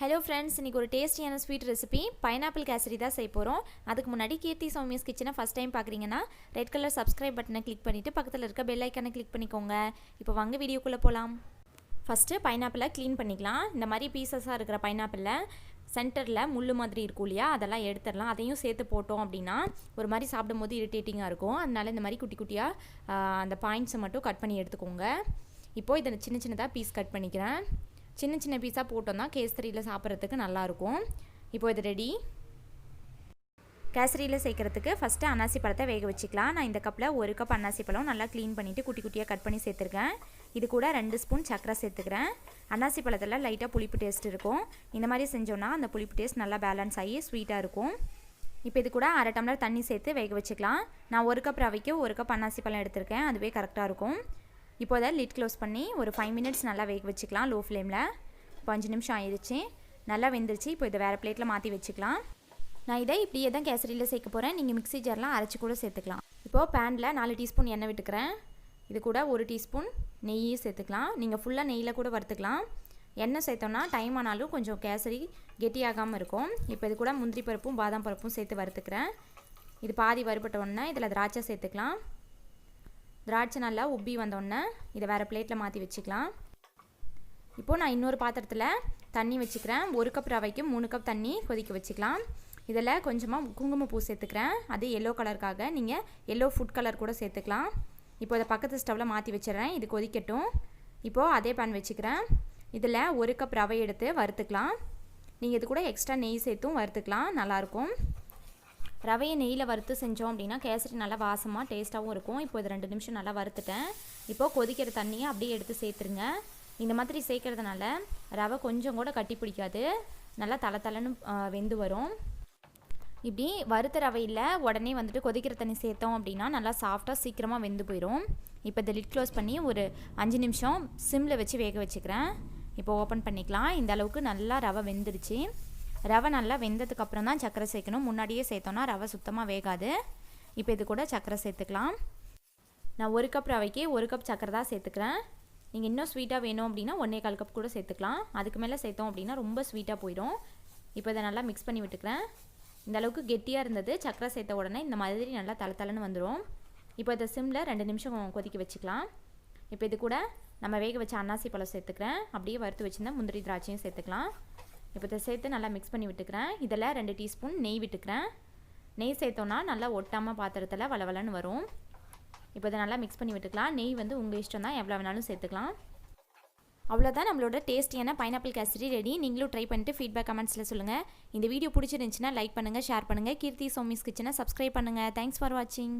Hello friends, இன்றைக்கி ஒரு டேஸ்டியான ஸ்வீட் ரெசிபி பைனாப்பிள் கேசரி தான் செய்ய போகிறோம். அதுக்கு முன்னாடி கீர்த்தி சௌமியாஸ் கிச்சனை ஃபஸ்ட் டைம் பார்க்குறீங்கன்னா ரெட் கலர் சப்ஸ்கிரைப் பட்டனை கிளிக் பண்ணிவிட்டு பக்கத்தில் இருக்க பெல் ஐக்கானை கிளிக் பண்ணிக்கோங்க. இப்போ வாங்க வீடியோக்குள்ளே போகலாம். ஃபஸ்ட்டு பைனாப்பிளை க்ளீன் பண்ணிக்கலாம். இந்த மாதிரி பீசஸாக இருக்கிற பைனாப்பிளில் சென்டரில் முள் மாதிரி இருக்கும் இல்லையா, அதெல்லாம் எடுத்துடலாம். அதையும் சேர்த்து போட்டோம் அப்படின்னா ஒரு மாதிரி சாப்பிடும்போது இரிட்டேட்டிங்காக இருக்கும். அதனால இந்த மாதிரி குட்டி குட்டியாக அந்த பாயிண்ட்ஸை மட்டும் கட் பண்ணி எடுத்துக்கோங்க. இப்போது இதை சின்ன சின்னதாக பீஸ் கட் பண்ணிக்கிறேன். சின்ன சின்ன பீஸாக போட்டோம்னா கேசரியில் சாப்பிட்றதுக்கு நல்லாயிருக்கும். இப்போது இது ரெடி. கேசரியில் சேர்க்குறதுக்கு ஃபஸ்ட்டு அன்னாசி பழத்தை வேக வச்சுக்கலாம். நான் இந்த கப்பில் 1 கப் அன்னாசி பழம் நல்லா க்ளீன் பண்ணிவிட்டு குட்டி குட்டியாக கட் பண்ணி சேர்த்துருக்கேன். இது கூட 2 ஸ்பூன் சர்க்கரை சேர்த்துக்கிறேன். அன்னாசி பழத்தில் லைட்டாக புளிப்பு டேஸ்ட் இருக்கும். இந்த மாதிரி செஞ்சோன்னா அந்த புளிப்பு டேஸ்ட் நல்லா பேலன்ஸ் ஆகி ஸ்வீட்டாக இருக்கும். இப்போ இது கூட 1/2 டம்ளர் தண்ணி சேர்த்து வேக வச்சுக்கலாம். நான் 1 கப் ரவைக்கு 1 கப் அன்னாசி பழம் எடுத்திருக்கேன். அதுவே கரெக்டாக இருக்கும். இப்போ அதை லிட் க்ளோஸ் பண்ணி ஒரு 5 மினிட்ஸ் நல்லா வேக வச்சுக்கலாம் லோ ஃப்ளேமில். இப்போ 5 நிமிஷம் ஆயிடுச்சு, நல்லா வெந்துருச்சு. இப்போ இதை வேறு பிளேட்டில் மாற்றி வச்சுக்கலாம். நான் இதை இப்படியே தான் கேசரியில் சேர்க்க போகிறேன். நீங்கள் மிக்ஸி ஜார்லாம் அரைச்சி கூட சேர்த்துக்கலாம். இப்போது பேனில் 4 டீஸ்பூன் எண்ணெய் விட்டுக்கிறேன். இது கூட 1 டீஸ்பூன் நெய்யும் சேர்த்துக்கலாம். நீங்கள் ஃபுல்லாக நெய்யில் கூட வறுத்துக்கலாம். எண்ணெய் சேர்த்தோன்னா டைம் ஆனாலும் கொஞ்சம் கேசரி கெட்டியாகாமல் இருக்கும். இப்போ இது கூட முந்திரி பருப்பும் பாதாம் பருப்பும் சேர்த்து வறுத்துக்கிறேன். இது பாதி வறுபட்ட உடனே இதில் திராட்சை சேர்த்துக்கலாம். திராட்சை நல்லா உப்பி வந்தோடனே இதை வேறு பிளேட்டில் மாற்றி வச்சுக்கலாம். இப்போது நான் இன்னொரு பாத்திரத்தில் தண்ணி வச்சுக்கிறேன். 1 கப் ரவைக்கு 3 கப் தண்ணி கொதிக்க வச்சுக்கலாம். இதில் கொஞ்சமாக குங்குமப்பூ சேர்த்துக்கிறேன். அது எல்லோ கலருக்காக, நீங்கள் எல்லோ ஃபுட் கலர் கூட சேர்த்துக்கலாம். இப்போ இதை பக்கத்து ஸ்டவ்வில் மாற்றி வச்சிடறேன். இது கொதிக்கட்டும். இப்போது அதே பேன் வச்சுக்கிறேன். இதில் 1 கப் ரவை எடுத்து வறுத்துக்கலாம். நீங்கள் இது கூட எக்ஸ்ட்ரா நெய் சேர்த்தும் வறுத்துக்கலாம், நல்லாயிருக்கும். ரவையை நெய்யில் வறுத்து செஞ்சோம் அப்படின்னா கேசரி நல்லா வாசமாக டேஸ்ட்டாகவும் இருக்கும். இப்போ இது 2 நிமிஷம் நல்லா வறுத்துட்டேன். இப்போது கொதிக்கிற தண்ணியை அப்படியே எடுத்து சேர்த்துருங்க. இந்த மாதிரி சேர்க்கறதுனால ரவை கொஞ்சம் கூட கட்டி பிடிக்காது, நல்லா தளன்னு வெந்து வரும். இப்படி வறுத்த ரவையில் உடனே வந்துட்டு கொதிக்கிற தண்ணி சேர்த்தோம் அப்படின்னா நல்லா சாஃப்டாக சீக்கிரமாக வெந்து போயிடும். இப்போ இதை லிட் க்ளோஸ் பண்ணி ஒரு 5 நிமிஷம் சிம்மில் வச்சு வேக வச்சுக்கிறேன். இப்போ ஓப்பன் பண்ணிக்கலாம். இந்த அளவுக்கு நல்லா ரவை வெந்துடுச்சு. ரவை நல்லா வெந்ததுக்கப்புறம் தான் சர்க்கரை சேர்க்கணும். முன்னாடியே சேர்த்தோன்னா ரவை சுத்தமாக வேகாது. இப்போ இது கூட சர்க்கரை சேர்த்துக்கலாம். நான் 1 கப் ரவைக்கு 1 கப் சர்க்கரை தான் சேர்த்துக்கிறேன். நீங்கள் இன்னும் ஸ்வீட்டாக வேணும் அப்படின்னா 1/4 கப் கூட சேர்த்துக்கலாம். அதுக்கு மேலே சேர்த்தோம் அப்படின்னா ரொம்ப ஸ்வீட்டாக போயிடும். இப்போ இதை நல்லா மிக்ஸ் பண்ணி விட்டுக்கிறேன். இந்த அளவுக்கு கெட்டியாக இருந்தது. சர்க்கரை சேர்த்த உடனே இந்த மாதிரி நல்லா தளன்னு வந்துடும். இப்போ இதை சிம்மில் 2 நிமிஷம் கொதிக்க வச்சுக்கலாம். இப்போ இது கூட நம்ம வேக வச்ச அன்னாசி பழம் சேர்த்துக்கிறேன். அப்படியே வறுத்து வச்சுருந்தா முந்திரி திராட்சையும் சேர்த்துக்கலாம். இப்போ இதை சேர்த்து நல்லா மிக்ஸ் பண்ணி விட்டுக்கிறேன். இதில் 2 டீஸ்பூன் நெய் விட்டுக்கிறேன். நெய் சேர்த்தோன்னா நல்லா ஒட்டாமல் பாத்திரத்தில் வளவலன்னு வரும். இப்போ இதை நல்லா மிக்ஸ் பண்ணி விட்டுக்கலாம். நெய் வந்து உங்கள் இஷ்டம் தான், எவ்வளோ வேணாலும் சேர்த்துக்கலாம். அவ்வளோதான், நம்மளோட டேஸ்டியான பைனாப்பிள் கேசரி ரெடி. நீங்களும் ட்ரை பண்ணிட்டு ஃபீட்பேக் கமெண்ட்ஸில் சொல்லுங்கள். இந்த வீடியோ பிடிச்சிருந்துச்சுன்னா லைக் பண்ணுங்கள், ஷேர் பண்ணுங்கள். கீர்த்தி சௌமியாஸ் கிச்சனை சப்ஸ்கிரைப் பண்ணுங்கள். தேங்க்ஸ் ஃபார் வாட்சிங்.